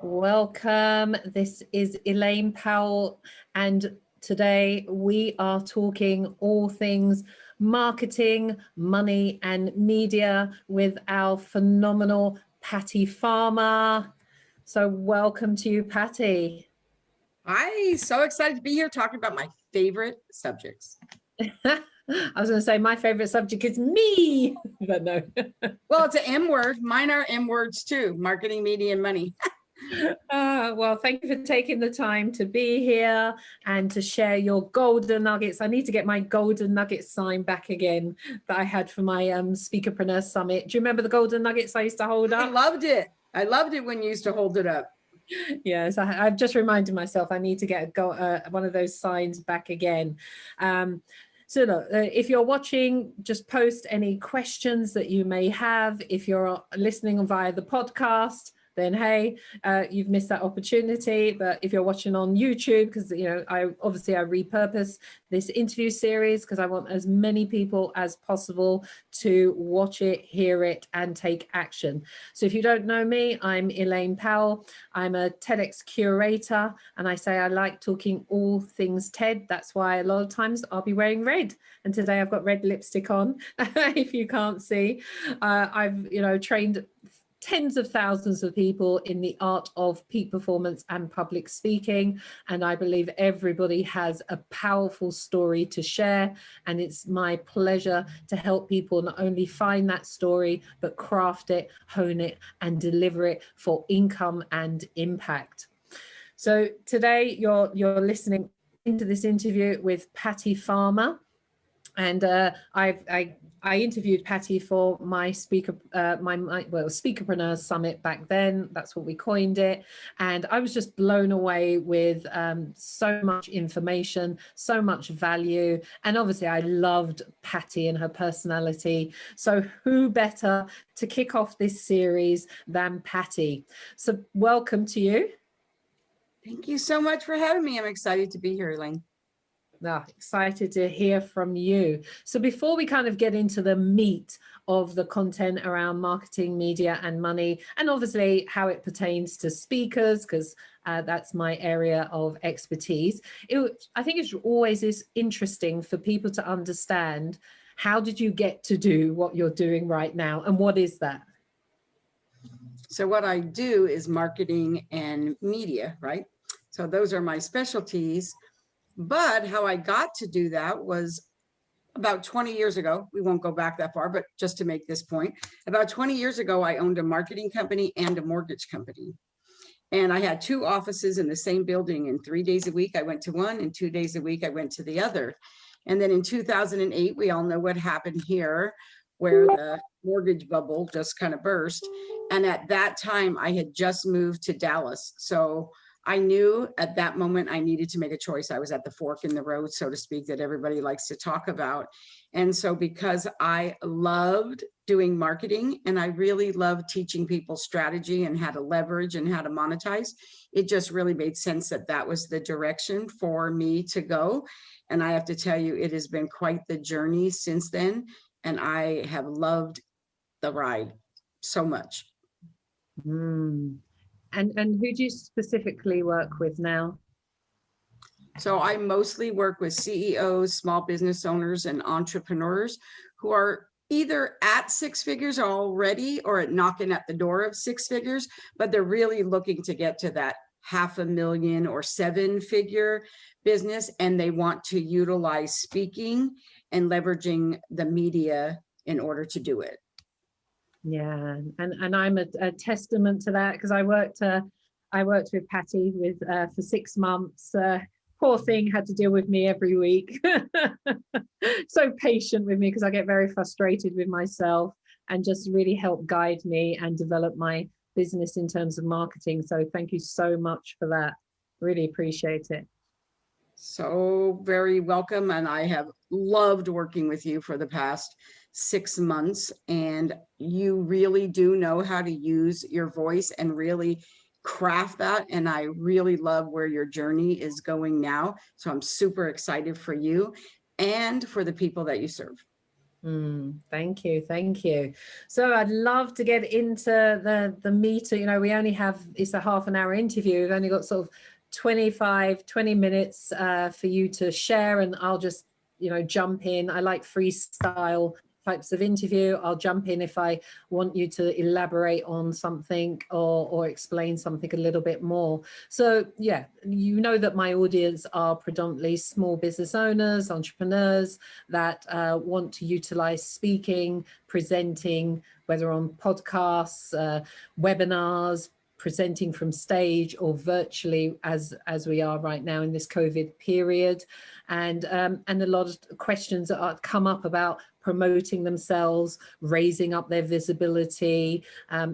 Welcome. This is Elaine Powell, and today we are talking all things marketing, money, and media with our phenomenal Patty Farmer. So welcome to you, Patty. Hi, so excited to be here talking about my favorite subjects. I was going to say my favorite subject is me, but no. Well, it's an M word. Mine are M words too, marketing, media, and money. Well, thank you for taking the time to be here and to share your golden nuggets. I need to get my golden nugget sign back again that I had for my Speakerpreneur Summit. Do you remember the golden nuggets I used to hold up? I loved it. I loved it when you used to hold it up. Yes, I've just reminded myself I need to get one of those signs back again. So look, if you're watching, just post any questions that you may have. If you're listening via the podcast, then hey, you've missed that opportunity. But if you're watching on YouTube, because I repurpose this interview series because I want as many people as possible to watch it, hear it, and take action. So if you don't know me, I'm Elaine Powell. I'm a TEDx curator, and I say I like talking all things TED. That's why a lot of times I'll be wearing red, and today I've got red lipstick on. If you can't see, I've trained tens of thousands of people in the art of peak performance and public speaking. And I believe everybody has a powerful story to share. And it's my pleasure to help people not only find that story, but craft it, hone it, and deliver it for income and impact. So today you're listening into this interview with Patty Farmer. And I interviewed Patty for my Speakerpreneur Summit back then. That's what we coined it. And I was just blown away with so much information, so much value. And obviously I loved Patty and her personality. So who better to kick off this series than Patty? So welcome to you. Thank you so much for having me. I'm excited to be here, Elaine. Excited to hear from you. So before we kind of get into the meat of the content around marketing, media, and money, and obviously how it pertains to speakers, because that's my area of expertise, I think it's always interesting for people to understand, how did you get to do what you're doing right now, and what is that? So what I do is marketing and media, right? So those are my specialties. But how I got to do that was about 20 years ago. We won't go back that far, but just to make this point, about 20 years ago, I owned a marketing company and a mortgage company. And I had two offices in the same building, and 3 days a week I went to one, and 2 days a week I went to the other. And then in 2008, we all know what happened here, where the mortgage bubble just kind of burst. And at that time, I had just moved to Dallas. So I knew at that moment I needed to make a choice. I was at the fork in the road, so to speak, that everybody likes to talk about. And so because I loved doing marketing and I really loved teaching people strategy and how to leverage and how to monetize, it just really made sense that that was the direction for me to go. And I have to tell you, it has been quite the journey since then. And I have loved the ride so much. And who do you specifically work with now? So I mostly work with CEOs, small business owners, and entrepreneurs who are either at six figures already or at knocking at the door of six figures, but they're really looking to get to that $500,000 or seven-figure business, and they want to utilize speaking and leveraging the media in order to do it. Yeah, and I'm a testament to that, because I worked with Patty for 6 months. Poor thing had to deal with me every week. So patient with me, because I get very frustrated with myself, and just really help guide me and develop my business in terms of marketing. So thank you so much for that. Really appreciate it. So very welcome. And I have loved working with you for the past 6 months. And you really do know how to use your voice and really craft that. And I really love where your journey is going now. So I'm super excited for you and for the people that you serve. Thank you. Thank you. So I'd love to get into the meat. You know, we only have, it's a half an hour interview. We've only got sort of 20 minutes for you to share, and I'll just, you know, jump in. I like freestyle types of interview. I'll jump in if I want you to elaborate on something or explain something a little bit more. So yeah, you know that my audience are predominantly small business owners, entrepreneurs that want to utilize speaking, presenting, whether on podcasts, webinars, presenting from stage or virtually as we are right now in this COVID period, and a lot of questions that come up about promoting themselves, raising up their visibility.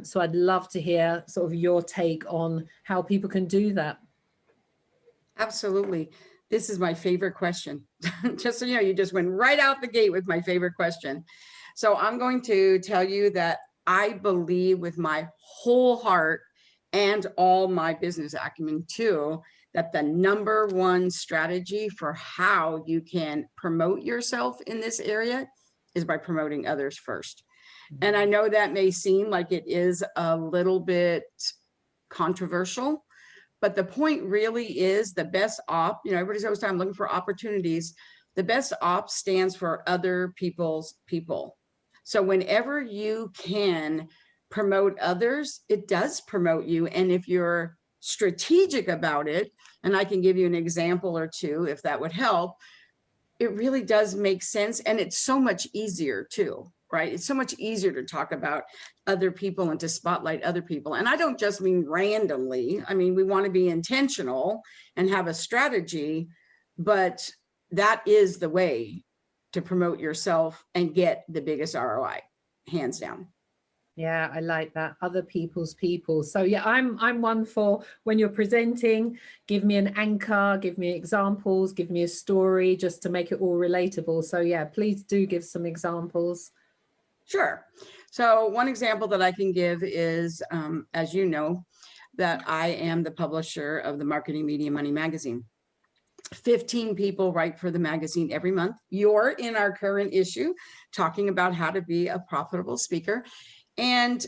So I'd love to hear sort of your take on how people can do that. Absolutely. This is my favorite question. Just so you know, you just went right out the gate with my favorite question. So I'm going to tell you that I believe with my whole heart and all my business acumen too, that the number one strategy for how you can promote yourself in this area is by promoting others first. And I know that may seem like it is a little bit controversial, but the point really is the best op, you know, everybody's always talking looking for opportunities. The best op stands for other people's people. So whenever you can promote others, it does promote you. And if you're strategic about it, and I can give you an example or two if that would help, it really does make sense. And it's so much easier too, right? It's so much easier to talk about other people and to spotlight other people. And I don't just mean randomly. I mean, we want to be intentional and have a strategy, but that is the way to promote yourself and get the biggest ROI, hands down. Yeah, I like that. Other people's people. So yeah, I'm one for when you're presenting, give me an anchor, give me examples, give me a story just to make it all relatable. So yeah, please do give some examples. Sure. So one example that I can give is, as you know, that I am the publisher of the Marketing Media Money magazine. 15 people write for the magazine every month. You're in our current issue talking about how to be a profitable speaker. And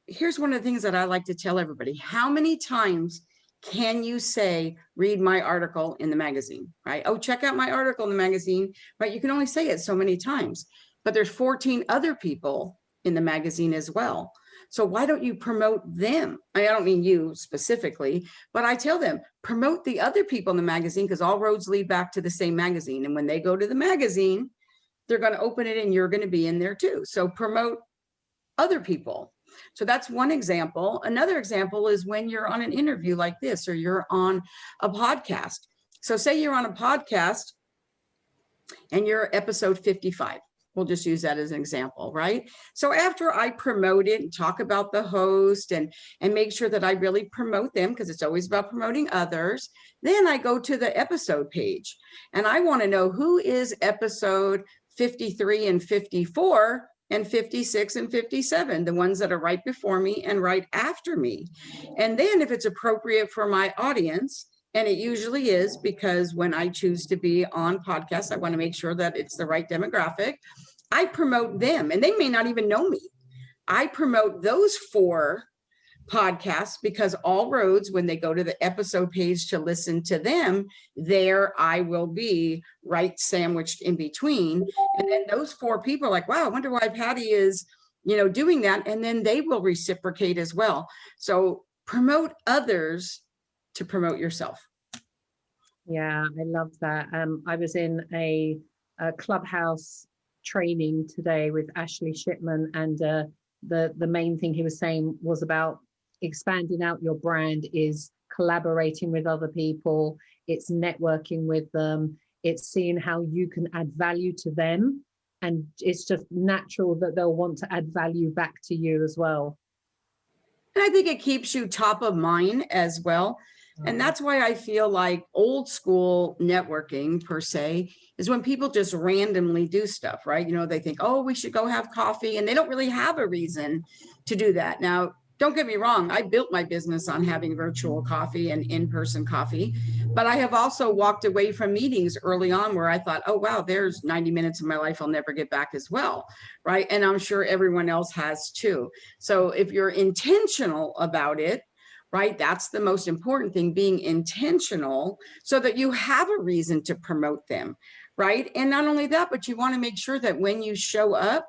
here's one of the things that I like to tell everybody. How many times can you say, read my article in the magazine, right? Oh, check out my article in the magazine, right? You can only say it so many times, but there's 14 other people in the magazine as well. So why don't you promote them? I don't mean you specifically, but I tell them, promote the other people in the magazine because all roads lead back to the same magazine. And when they go to the magazine, they're going to open it and you're going to be in there too. So promote other people. So that's one example. Another example is when you're on an interview like this, or you're on a podcast. So say you're on a podcast and you're episode 55. We'll just use that as an example, right? So after I promote it and talk about the host and make sure that I really promote them, because it's always about promoting others, then I go to the episode page and I want to know who is episode 53 and 54 and 56 and 57, the ones that are right before me and right after me. And then if it's appropriate for my audience, and it usually is, because when I choose to be on podcasts, I want to make sure that it's the right demographic. I promote them, and they may not even know me. I promote those 4 podcasts because all roads, when they go to the episode page to listen to them, there I will be right sandwiched in between. And then those 4 people are like, wow, I wonder why Patty is, you know, doing that. And then they will reciprocate as well. So promote others to promote yourself. Yeah, I love that. I was in a Clubhouse training today with Ashley Shipman, and the main thing he was saying was about expanding out your brand is collaborating with other people, it's networking with them, it's seeing how you can add value to them, and it's just natural that they'll want to add value back to you as well. And I think it keeps you top of mind as well. And that's why I feel like old school networking per se is when people just randomly do stuff, right? You know, they think, oh, we should go have coffee, and they don't really have a reason to do that. Now, Don't get me wrong, I built my business on having virtual coffee and in-person coffee, but I have also walked away from meetings early on where I thought, oh, wow, there's 90 minutes of my life I'll never get back as well, right? And I'm sure everyone else has too. So if you're intentional about it, right, that's the most important thing, being intentional so that you have a reason to promote them, right? And not only that, but you want to make sure that when you show up,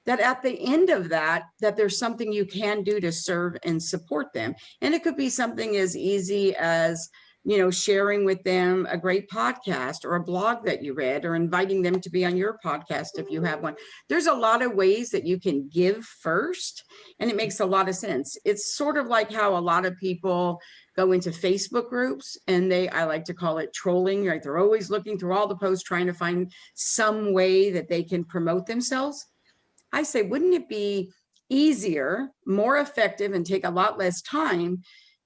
that at the end of that there's something you can do to serve and support them. And it could be something as easy as, you know, sharing with them a great podcast or a blog that you read, or inviting them to be on your podcast if you have one. There's a lot of ways that you can give first, and it makes a lot of sense. It's sort of like how a lot of people go into Facebook groups and I like to call it trolling, right? They're always looking through all the posts, trying to find some way that they can promote themselves. I say, wouldn't it be easier, more effective, and take a lot less time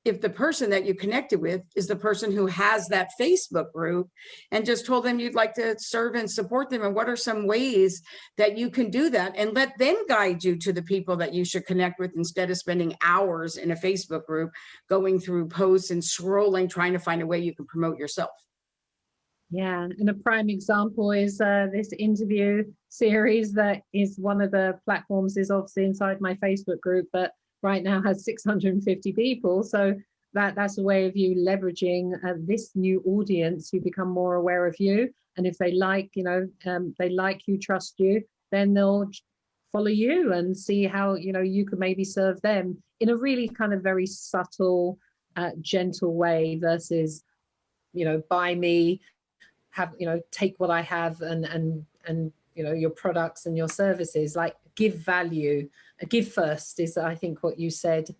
if the person that you connected with is the person who has that Facebook group, and just told them you'd like to serve and support them, and what are some ways that you can do that, and let them guide you to the people that you should connect with, instead of spending hours in a Facebook group going through posts and scrolling, trying to find a way you can promote yourself. Yeah, and a prime example is this interview series that is one of the platforms, is obviously inside my Facebook group, but right now has 650 people. So that's a way of you leveraging this new audience who become more aware of you. And if they like, you know, they like you, trust you, then they'll follow you and see how, you know, you could maybe serve them in a really kind of very subtle, gentle way, versus, you know, buy me, have, you know, take what I have, and you know, your products and your services. Like, give value, give first is, I think, what you said.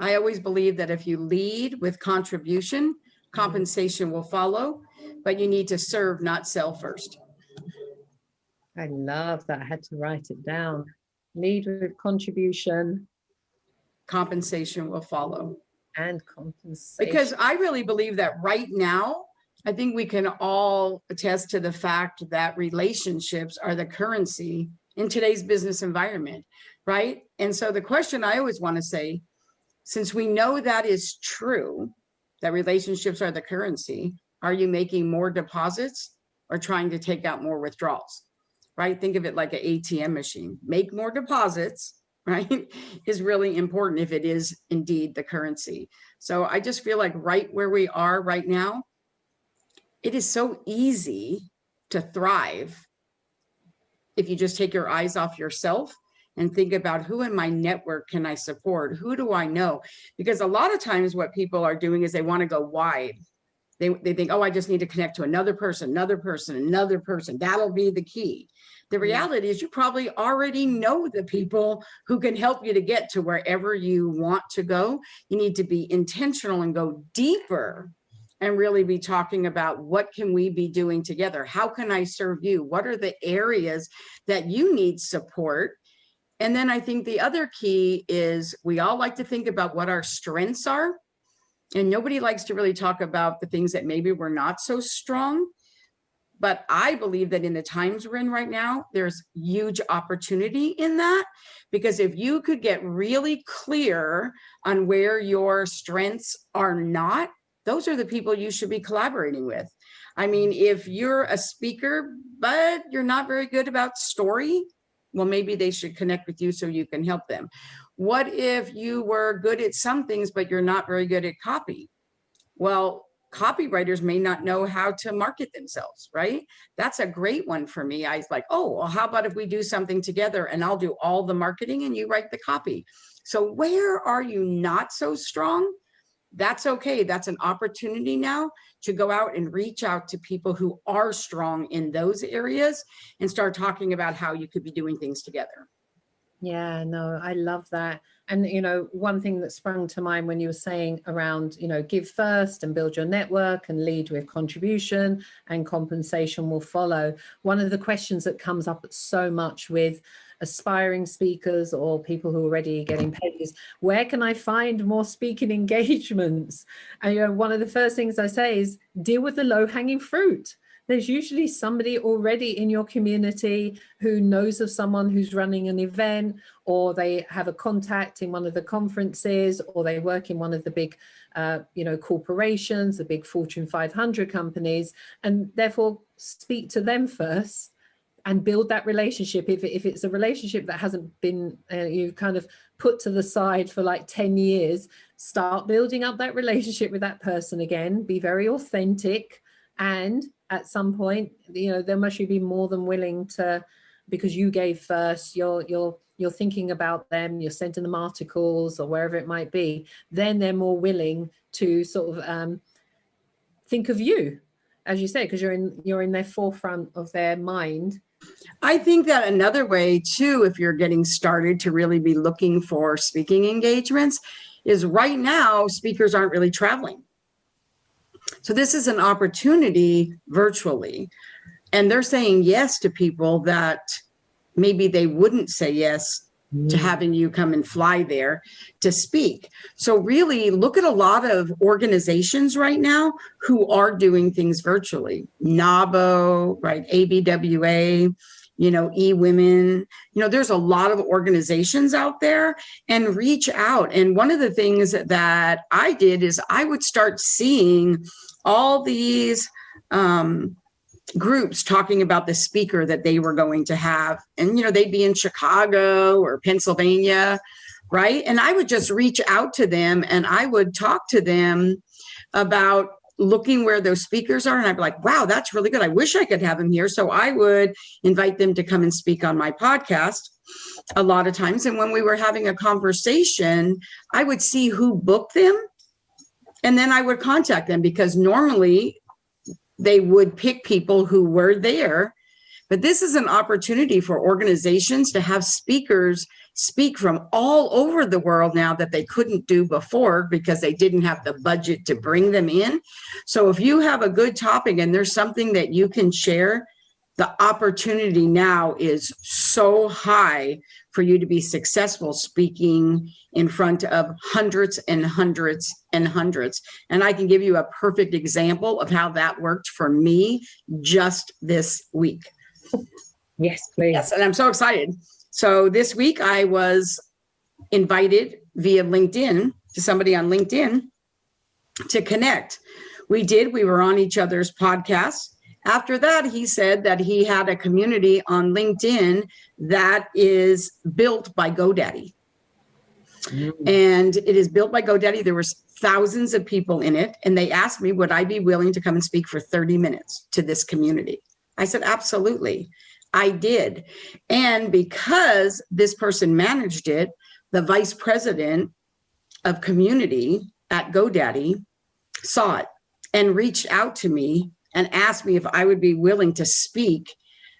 I always believe that if you lead with contribution, compensation will follow, but you need to serve, not sell first. I love that. I had to write it down. Lead with contribution, compensation will follow. And compensation. Because I really believe that right now, I think we can all attest to the fact that relationships are the currency in today's business environment, right? And so the question I always want to say, since we know that is true, that relationships are the currency, are you making more deposits or trying to take out more withdrawals, right? Think of it like an ATM machine. Make more deposits, right, is really important if it is indeed the currency. So I just feel like right where we are right now, it is so easy to thrive if you just take your eyes off yourself and think about, who in my network can I support? Who do I know? Because a lot of times what people are doing is they want to go wide. They think, oh, I just need to connect to another person, another person, another person. That'll be the key. The reality is you probably already know the people who can help you to get to wherever you want to go. You need to be intentional and go deeper, and really be talking about, what can we be doing together? How can I serve you? What are the areas that you need support? And then I think the other key is, we all like to think about what our strengths are, and nobody likes to really talk about the things that maybe we're not so strong. But I believe that in the times we're in right now, there's huge opportunity in that, because if you could get really clear on where your strengths are not, those are the people you should be collaborating with. I mean, if you're a speaker, but you're not very good about story, well, maybe they should connect with you so you can help them. What if you were good at some things, but you're not very good at copy? Well, copywriters may not know how to market themselves, right? That's a great one for me. I was like, oh, well, how about if we do something together and I'll do all the marketing and you write the copy? So where are you not so strong? That's okay. That's an opportunity now to go out and reach out to people who are strong in those areas and start talking about how you could be doing things together. Yeah, no, I love that. And, you know, one thing that sprung to mind when you were saying around, you know, give first and build your network and lead with contribution, and compensation will follow. One of the questions that comes up so much with aspiring speakers or people who are already getting paid is, where can I find more speaking engagements? And, you know, one of the first things I say is, deal with the low hanging fruit. there's usually somebody already in your community who knows of someone who's running an event, or they have a contact in one of the conferences, or they work in one of the big, corporations, the big Fortune 500 companies, and therefore speak to them first and build that relationship. If it's a relationship that hasn't been, you've kind of put to the side for like 10 years, start building up that relationship with that person again, be very authentic. And at some point, they must be more than willing to, because you gave first, you're thinking about them, you're sending them articles or wherever it might be, then they're more willing to sort of think of you, as you say, because you're in their forefront of their mind. I think that another way too, if you're getting started to really be looking for speaking engagements, is right now speakers aren't really traveling. So this is an opportunity virtually, and they're saying yes to people that maybe they wouldn't say yes to having you come and fly there to speak. So really look at a lot of organizations right now who are doing things virtually. NABO, right? ABWA, eWomen, there's a lot of organizations out there, and reach out. And one of the things that I did is I would start seeing all these groups talking about the speaker that they were going to have. And, they'd be in Chicago or Pennsylvania, right? And I would just reach out to them and I would talk to them about looking where those speakers are. And I'd be like, wow, that's really good. I wish I could have them here. So I would invite them to come and speak on my podcast a lot of times. And when we were having a conversation, I would see who booked them. And then I would contact them, because normally they would pick people who were there. But this is an opportunity for organizations to have speakers speak from all over the world now that they couldn't do before because they didn't have the budget to bring them in. So if you have a good topic and there's something that you can share, the opportunity now is so high for you to be successful speaking in front of hundreds and hundreds and hundreds. And I can give you a perfect example of how that worked for me just this week. Yes, please. Yes, and I'm so excited. So this week I was invited via LinkedIn to somebody on LinkedIn to connect. We were on each other's podcasts. After that, he said that he had a community on LinkedIn that is built by GoDaddy. And it is built by GoDaddy. There was thousands of people in it. And they asked me, would I be willing to come and speak for 30 minutes to this community? I said, absolutely. I did. And because this person managed it, the vice president of community at GoDaddy saw it and reached out to me and asked me if I would be willing to speak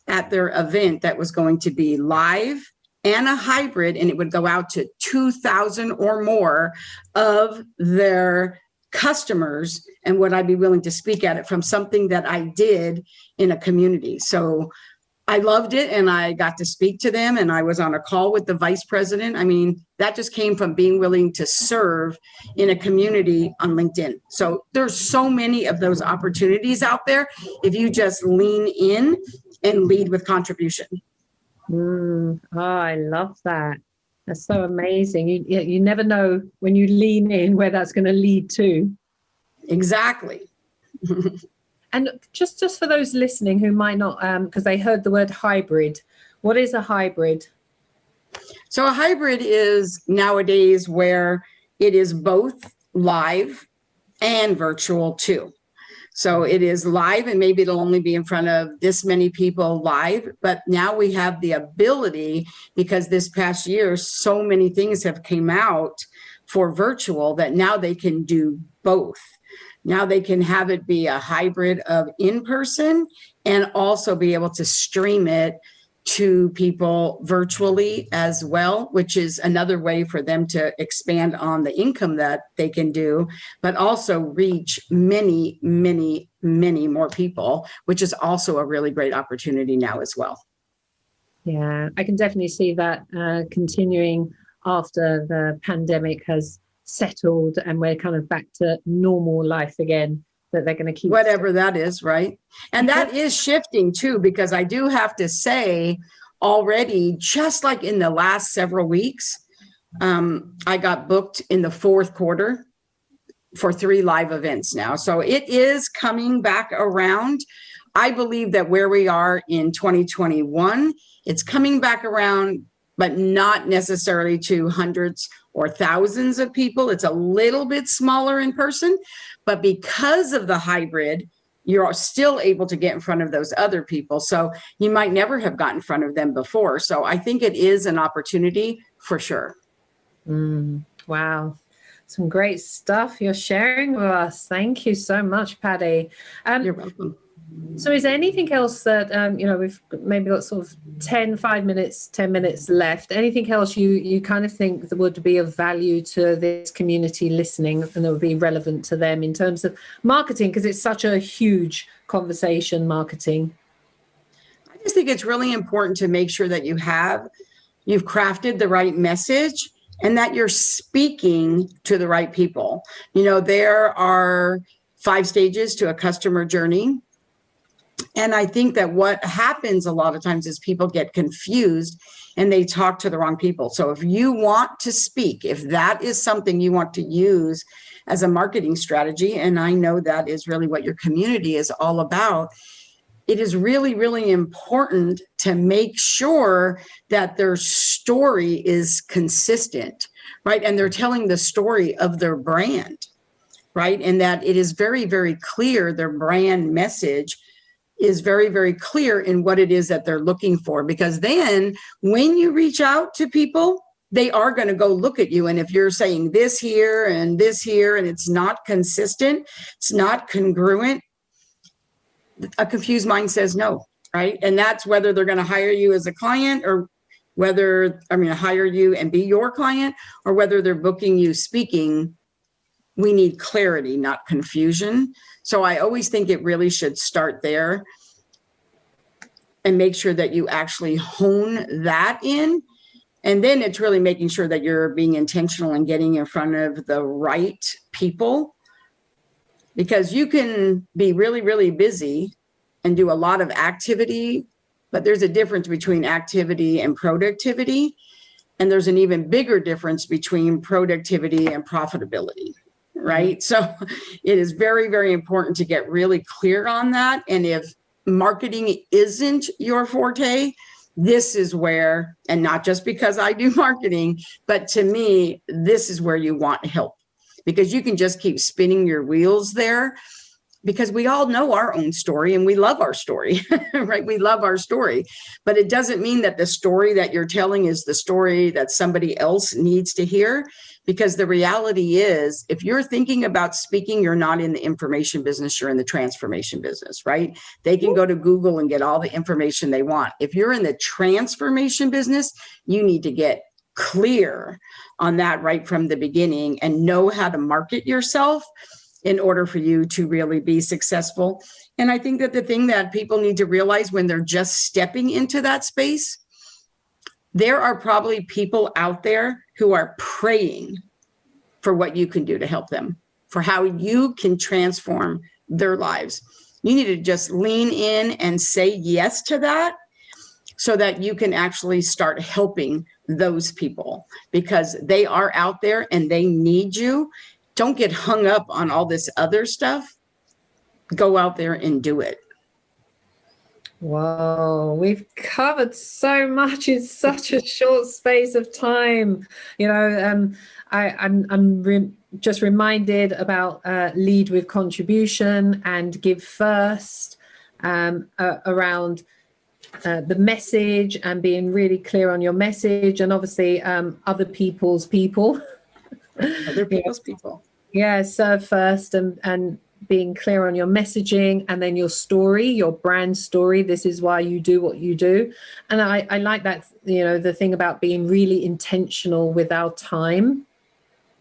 at their event that was going to be live and a hybrid, and it would go out to 2,000 or more of their customers, and would I be willing to speak at it from something that I did in a community. So I loved it, and I got to speak to them, and I was on a call with the vice president. I mean, that just came from being willing to serve in a community on LinkedIn. So there's so many of those opportunities out there if you just lean in and lead with contribution. Oh, I love that. That's so amazing. You never know when you lean in where that's going to lead to. Exactly. And just for those listening who might not, because they heard the word hybrid, what is a hybrid? So a hybrid is nowadays where it is both live and virtual too. So it is live, and maybe it'll only be in front of this many people live, but now we have the ability, because this past year, so many things have came out for virtual that now they can do both. Now they can have it be a hybrid of in-person and also be able to stream it to people virtually as well, which is another way for them to expand on the income that they can do, but also reach many, many, many more people, which is also a really great opportunity now as well. Yeah, I can definitely see that continuing after the pandemic has settled and we're kind of back to normal life again. that they're going to keep. Whatever that is, right? And that is shifting too, because I do have to say already, just like in the last several weeks, I got booked in the fourth quarter for 3 live events now. So it is coming back around. I believe that where we are in 2021, it's coming back around, but not necessarily to hundreds or thousands of people. It's a little bit smaller in person, but because of the hybrid, you're still able to get in front of those other people. So you might never have gotten in front of them before. So I think it is an opportunity for sure. Wow. Some great stuff you're sharing with us. Thank you so much, Patty. You're welcome. So is there anything else that, we've maybe got sort of 10 minutes left. Anything else you kind of think that would be of value to this community listening and that would be relevant to them in terms of marketing? Because it's such a huge conversation, marketing. I just think it's really important to make sure that you've crafted the right message and that you're speaking to the right people. There are 5 stages to a customer journey. And I think that what happens a lot of times is people get confused and they talk to the wrong people. So if you want to speak, if that is something you want to use as a marketing strategy, and I know that is really what your community is all about, it is really, really important to make sure that their story is consistent, right? And they're telling the story of their brand, right? And that it is very, very clear, their brand message is very, very clear in what it is that they're looking for. Because then when you reach out to people, they are going to go look at you. And if you're saying this here and it's not consistent, it's not congruent, a confused mind says no, right? And that's whether they're going to hire you as a client or hire you and be your client, or whether they're booking you speaking. We need clarity, not confusion. So I always think it really should start there and make sure that you actually hone that in. And then it's really making sure that you're being intentional and getting in front of the right people, because you can be really, really busy and do a lot of activity, but there's a difference between activity and productivity. And there's an even bigger difference between productivity and profitability. Right. So it is very, very important to get really clear on that. And if marketing isn't your forte, this is where, and not just because I do marketing, but to me, this is where you want help, because you can just keep spinning your wheels there, because we all know our own story and we love our story, right? We love our story, but it doesn't mean that the story that you're telling is the story that somebody else needs to hear. Because the reality is, if you're thinking about speaking, you're not in the information business, you're in the transformation business, right? They can go to Google and get all the information they want. If you're in the transformation business, you need to get clear on that right from the beginning and know how to market yourself in order for you to really be successful. And I think that the thing that people need to realize when they're just stepping into that space, there are probably people out there who are praying for what you can do to help them, for how you can transform their lives. You need to just lean in and say yes to that so that you can actually start helping those people, because they are out there and they need you. Don't get hung up on all this other stuff. Go out there and do it. Whoa, we've covered so much in such a short space of time. I'm just reminded about lead with contribution and give first, around the message and being really clear on your message, and obviously other people's people. Other people's people. Yeah, serve first and being clear on your messaging, and then your story, your brand story. This is why you do what you do. And I like that, the thing about being really intentional with our time.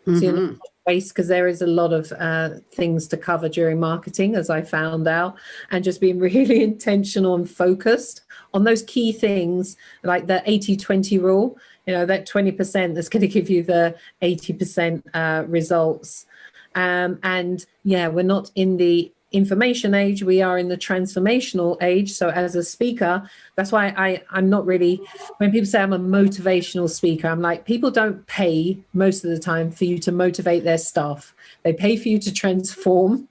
Mm-hmm. So you're not waste, because there is a lot of things to cover during marketing, as I found out, and just being really intentional and focused on those key things, like the 80-20 rule, that 20% that's going to give you the 80% results. And yeah, we're not in the information age, we are in the transformational age. So as a speaker, that's why I'm not really, when people say I'm a motivational speaker, I'm like, people don't pay most of the time for you to motivate their staff. They pay for you to transform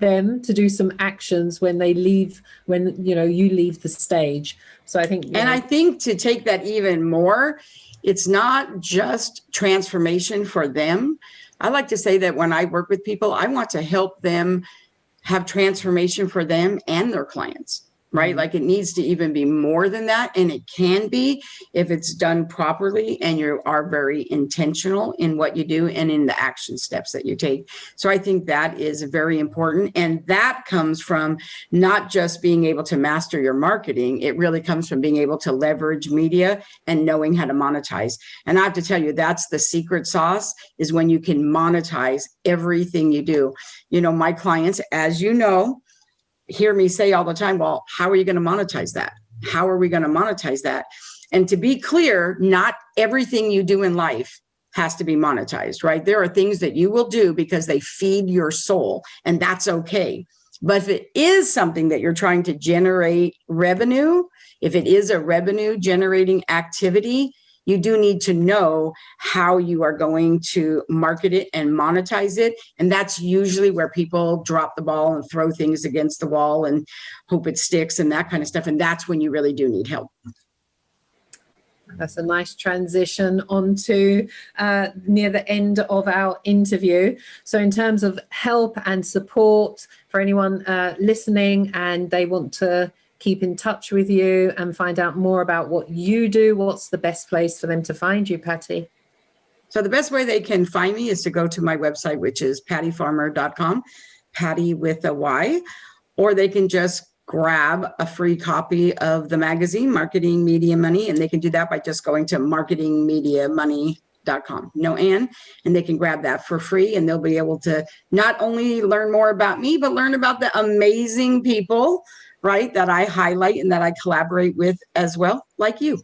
them, to do some actions when they leave, when, you know, you leave the stage. So I think, I think to take that even more, it's not just transformation for them. I like to say that when I work with people, I want to help them have transformation for them and their clients, right? Like it needs to even be more than that. And it can be if it's done properly and you are very intentional in what you do and in the action steps that you take. So I think that is very important. And that comes from not just being able to master your marketing. It really comes from being able to leverage media and knowing how to monetize. And I have to tell you, that's the secret sauce, is when you can monetize everything you do. You know, my clients, as you know, hear me say all the time, well, how are you going to monetize that? How are we going to monetize that? And to be clear, not everything you do in life has to be monetized, right? There are things that you will do because they feed your soul, and that's okay. But if it is something that you're trying to generate revenue, if it is a revenue generating activity, you do need to know how you are going to market it and monetize it. And that's usually where people drop the ball and throw things against the wall and hope it sticks and that kind of stuff. And that's when you really do need help. That's a nice transition onto near the end of our interview. So in terms of help and support for anyone listening and they want to keep in touch with you and find out more about what you do, what's the best place for them to find you, Patty? So the best way they can find me is to go to my website, which is pattyfarmer.com, Patty with a Y, or they can just grab a free copy of the magazine, Marketing Media Money, and they can do that by just going to marketingmediamoney.com, no and they can grab that for free, and they'll be able to not only learn more about me, but learn about the amazing people, right, that I highlight and that I collaborate with as well, like you.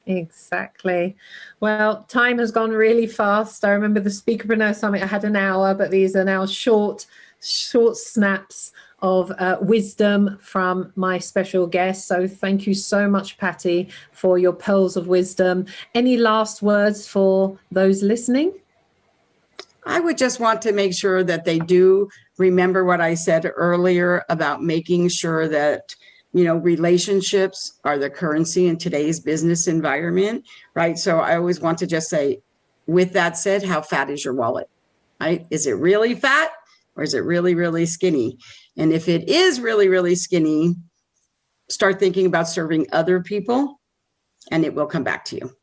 Exactly. Well, time has gone really fast. I remember the Speakerpreneur Summit, I had an hour, but these are now short snaps of wisdom from my special guest. So thank you so much, Patty, for your pearls of wisdom. Any last words for those listening? I would just want to make sure that they do remember what I said earlier about making sure that, you know, relationships are the currency in today's business environment, right? So I always want to just say, with that said, how fat is your wallet, right? Is it really fat or is it really, really skinny? And if it is really, really skinny, start thinking about serving other people and it will come back to you.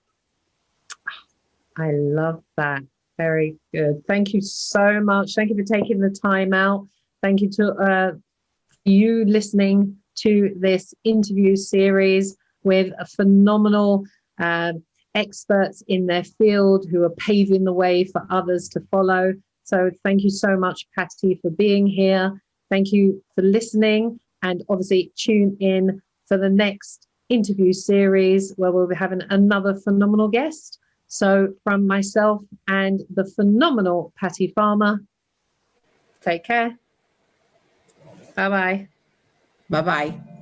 I love that. Very good. Thank you so much. Thank you for taking the time out. Thank you to you listening to this interview series with a phenomenal experts in their field who are paving the way for others to follow. So thank you so much, Patty, for being here. Thank you for listening, and obviously tune in for the next interview series where we'll be having another phenomenal guest. So from myself and the phenomenal Patty Farmer, take care. Bye-bye. Bye-bye.